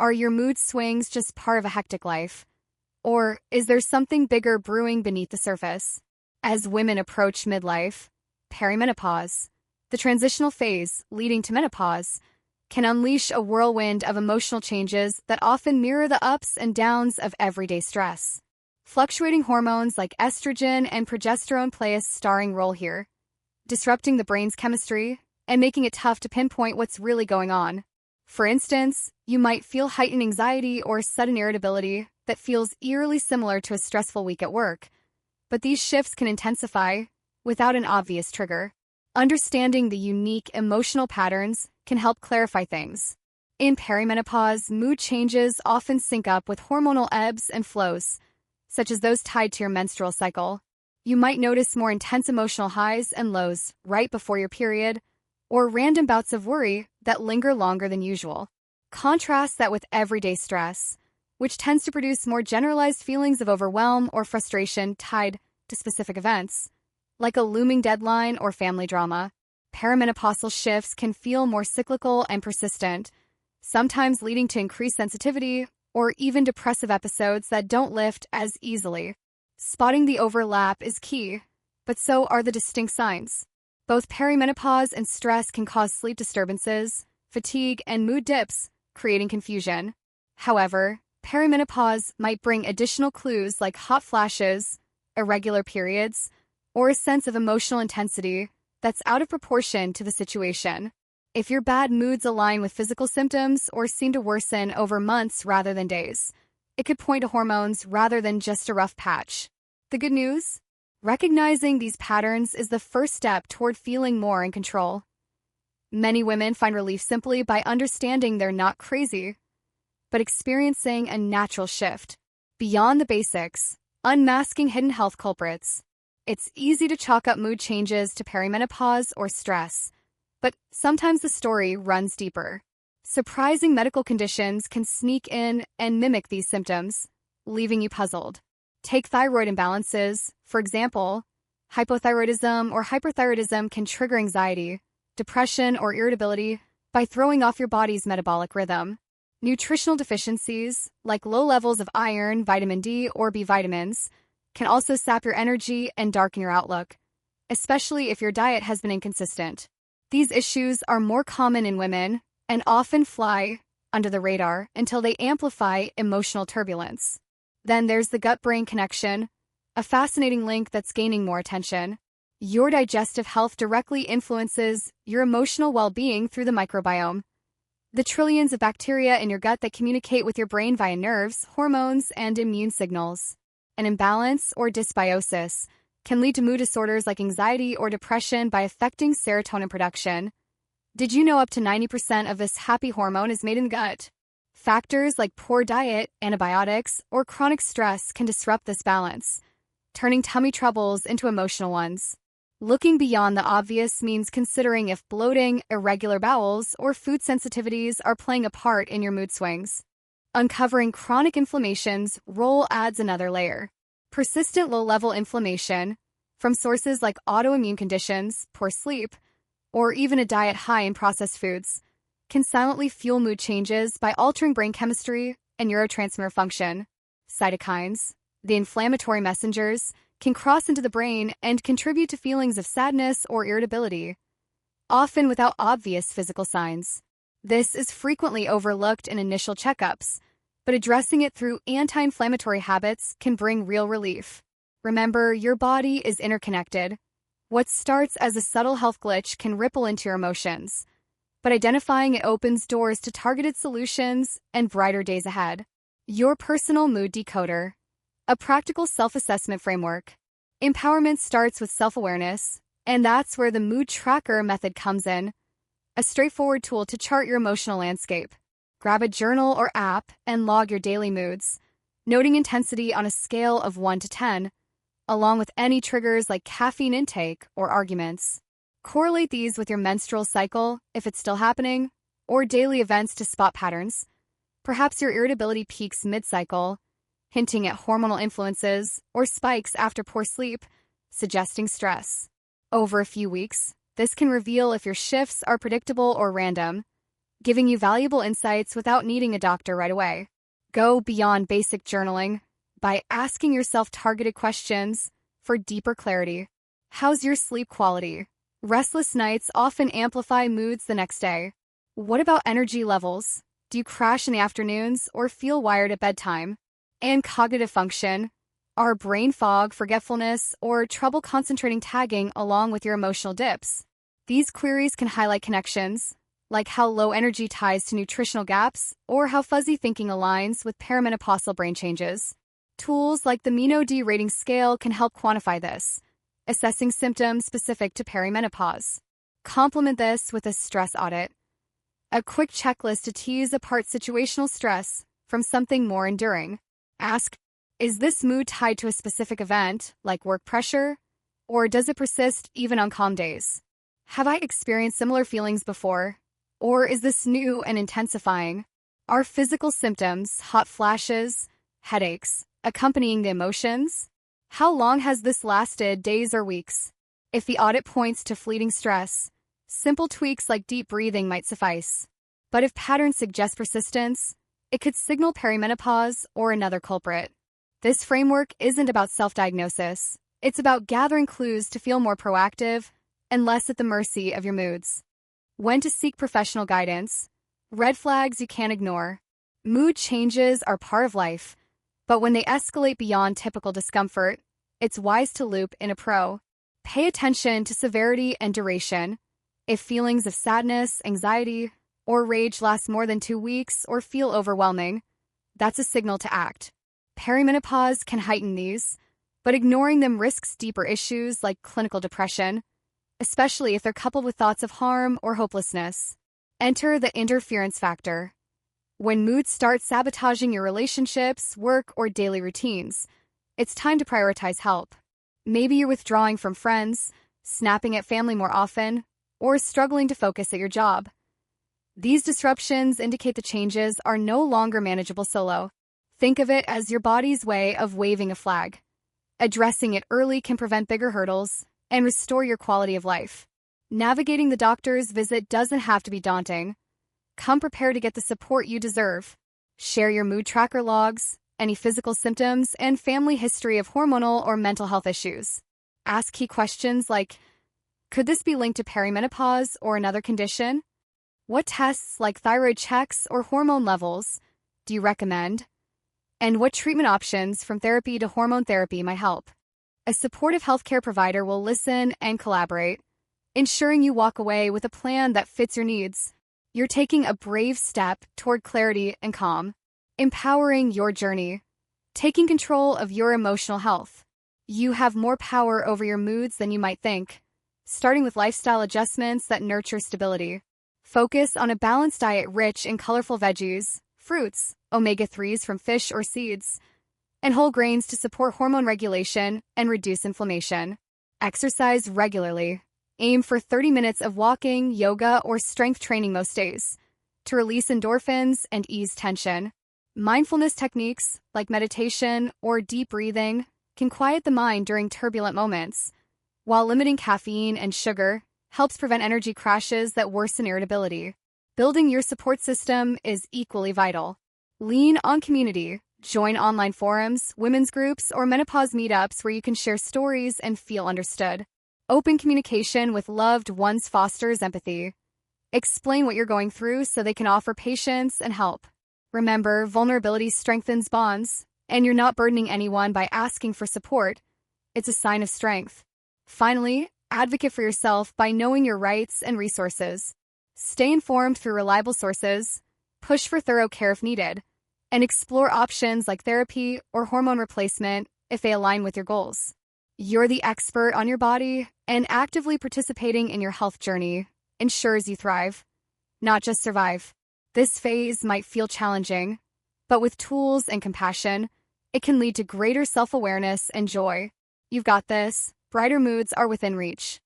Are your mood swings just part of a hectic life? Or is there something bigger brewing beneath the surface? As women approach midlife, perimenopause, the transitional phase leading to menopause, can unleash a whirlwind of emotional changes that often mirror the ups and downs of everyday stress. Fluctuating hormones like estrogen and progesterone play a starring role here, disrupting the brain's chemistry and making it tough to pinpoint what's really going on. For instance, you might feel heightened anxiety or sudden irritability that feels eerily similar to a stressful week at work, but these shifts can intensify without an obvious trigger. Understanding the unique emotional patterns can help clarify things. In perimenopause, mood changes often sync up with hormonal ebbs and flows, such as those tied to your menstrual cycle. You might notice more intense emotional highs and lows right before your period, or random bouts of worry that linger longer than usual. Contrast that with everyday stress, which tends to produce more generalized feelings of overwhelm or frustration tied to specific events, like a looming deadline or family drama. Perimenopausal shifts can feel more cyclical and persistent, sometimes leading to increased sensitivity or even depressive episodes that don't lift as easily. Spotting the overlap is key, but so are the distinct signs. Both perimenopause and stress can cause sleep disturbances, fatigue, and mood dips, creating confusion. However, perimenopause might bring additional clues like hot flashes, irregular periods, or a sense of emotional intensity that's out of proportion to the situation. If your bad moods align with physical symptoms or seem to worsen over months rather than days, it could point to hormones rather than just a rough patch. The good news? Recognizing these patterns is the first step toward feeling more in control. Many women find relief simply by understanding they're not crazy, but experiencing a natural shift. Beyond the basics, unmasking hidden health culprits. It's easy to chalk up mood changes to perimenopause or stress, but sometimes the story runs deeper. Surprising medical conditions can sneak in and mimic these symptoms, leaving you puzzled. Take thyroid imbalances, for example. Hypothyroidism or hyperthyroidism can trigger anxiety, depression, or irritability by throwing off your body's metabolic rhythm. Nutritional deficiencies, like low levels of iron, vitamin D, or B vitamins, can also sap your energy and darken your outlook, especially if your diet has been inconsistent. These issues are more common in women and often fly under the radar until they amplify emotional turbulence. Then there's the gut-brain connection, a fascinating link that's gaining more attention. Your digestive health directly influences your emotional well-being through the microbiome. The trillions of bacteria in your gut that communicate with your brain via nerves, hormones, and immune signals. An imbalance or dysbiosis can lead to mood disorders like anxiety or depression by affecting serotonin production. Did you know up to 90% of this happy hormone is made in the gut? Factors like poor diet, antibiotics, or chronic stress can disrupt this balance, turning tummy troubles into emotional ones. Looking beyond the obvious means considering if bloating, irregular bowels, or food sensitivities are playing a part in your mood swings. Uncovering chronic inflammation's role adds another layer. Persistent low-level inflammation, from sources like autoimmune conditions, poor sleep, or even a diet high in processed foods, can silently fuel mood changes by altering brain chemistry and neurotransmitter function. Cytokines, the inflammatory messengers, can cross into the brain and contribute to feelings of sadness or irritability, often without obvious physical signs. This is frequently overlooked in initial checkups, but addressing it through anti-inflammatory habits can bring real relief. Remember, your body is interconnected. What starts as a subtle health glitch can ripple into your emotions, but identifying it opens doors to targeted solutions and brighter days ahead. Your personal mood decoder, a practical self-assessment framework. Empowerment starts with self-awareness, and that's where the mood tracker method comes in, a straightforward tool to chart your emotional landscape. Grab a journal or app and log your daily moods, noting intensity on a scale of 1 to 10, along with any triggers like caffeine intake or arguments. Correlate these with your menstrual cycle, if it's still happening, or daily events to spot patterns. Perhaps your irritability peaks mid-cycle, hinting at hormonal influences, or spikes after poor sleep, suggesting stress. Over a few weeks, this can reveal if your shifts are predictable or random. giving you valuable insights without needing a doctor right away. Go beyond basic journaling by asking yourself targeted questions for deeper clarity. How's your sleep quality? Restless nights often amplify moods the next day. What about energy levels? Do you crash in the afternoons or feel wired at bedtime? And cognitive function? Are brain fog, forgetfulness, or trouble concentrating tagging along with your emotional dips? These queries can highlight connections, like how low energy ties to nutritional gaps or how fuzzy thinking aligns with perimenopausal brain changes. Tools like the MINO-D rating scale can help quantify this, assessing symptoms specific to perimenopause. Complement this with a stress audit, a quick checklist to tease apart situational stress from something more enduring. Ask, is this mood tied to a specific event, like work pressure, or does it persist even on calm days? Have I experienced similar feelings before, or is this new and intensifying? Are physical symptoms, hot flashes, headaches, accompanying the emotions? How long has this lasted, days or weeks? If the audit points to fleeting stress, simple tweaks like deep breathing might suffice. But if patterns suggest persistence, it could signal perimenopause or another culprit. This framework isn't about self-diagnosis. It's about gathering clues to feel more proactive and less at the mercy of your moods. When to seek professional guidance. Red flags you can't ignore. Mood changes are part of life, but when they escalate beyond typical discomfort, it's wise to loop in a pro. Pay attention to severity and duration. If feelings of sadness, anxiety, or rage last more than 2 weeks or feel overwhelming, that's a signal to act. Perimenopause can heighten these, but ignoring them risks deeper issues like clinical depression, especially if they're coupled with thoughts of harm or hopelessness. Enter the interference factor. When moods start sabotaging your relationships, work, or daily routines, it's time to prioritize help. Maybe you're withdrawing from friends, snapping at family more often, or struggling to focus at your job. These disruptions indicate the changes are no longer manageable solo. Think of it as your body's way of waving a flag. Addressing it early can prevent bigger hurdles and restore your quality of life. Navigating the doctor's visit doesn't have to be daunting. Come prepared to get the support you deserve. Share your mood tracker logs, any physical symptoms, and family history of hormonal or mental health issues. Ask key questions like, could this be linked to perimenopause or another condition? What tests like thyroid checks or hormone levels do you recommend? And what treatment options from therapy to hormone therapy might help? A supportive healthcare provider will listen and collaborate, ensuring you walk away with a plan that fits your needs. You're taking a brave step toward clarity and calm, empowering your journey, taking control of your emotional health. You have more power over your moods than you might think, starting with lifestyle adjustments that nurture stability. Focus on a balanced diet rich in colorful veggies, fruits, omega-3s from fish or seeds, and whole grains to support hormone regulation and reduce inflammation. Exercise regularly. Aim for 30 minutes of walking, yoga, or strength training most days to release endorphins and ease tension. Mindfulness techniques like meditation or deep breathing can quiet the mind during turbulent moments, while limiting caffeine and sugar helps prevent energy crashes that worsen irritability. Building your support system is equally vital. Lean on community. Join online forums, women's groups, or menopause meetups where you can share stories and feel understood. Open communication with loved ones fosters empathy. Explain what you're going through so they can offer patience and help. Remember, vulnerability strengthens bonds, and you're not burdening anyone by asking for support. It's a sign of strength. Finally, advocate for yourself by knowing your rights and resources. Stay informed through reliable sources, push for thorough care if needed, and explore options like therapy or hormone replacement if they align with your goals. You're the expert on your body, and actively participating in your health journey ensures you thrive, not just survive. This phase might feel challenging, but with tools and compassion, it can lead to greater self-awareness and joy. You've got this. Brighter moods are within reach.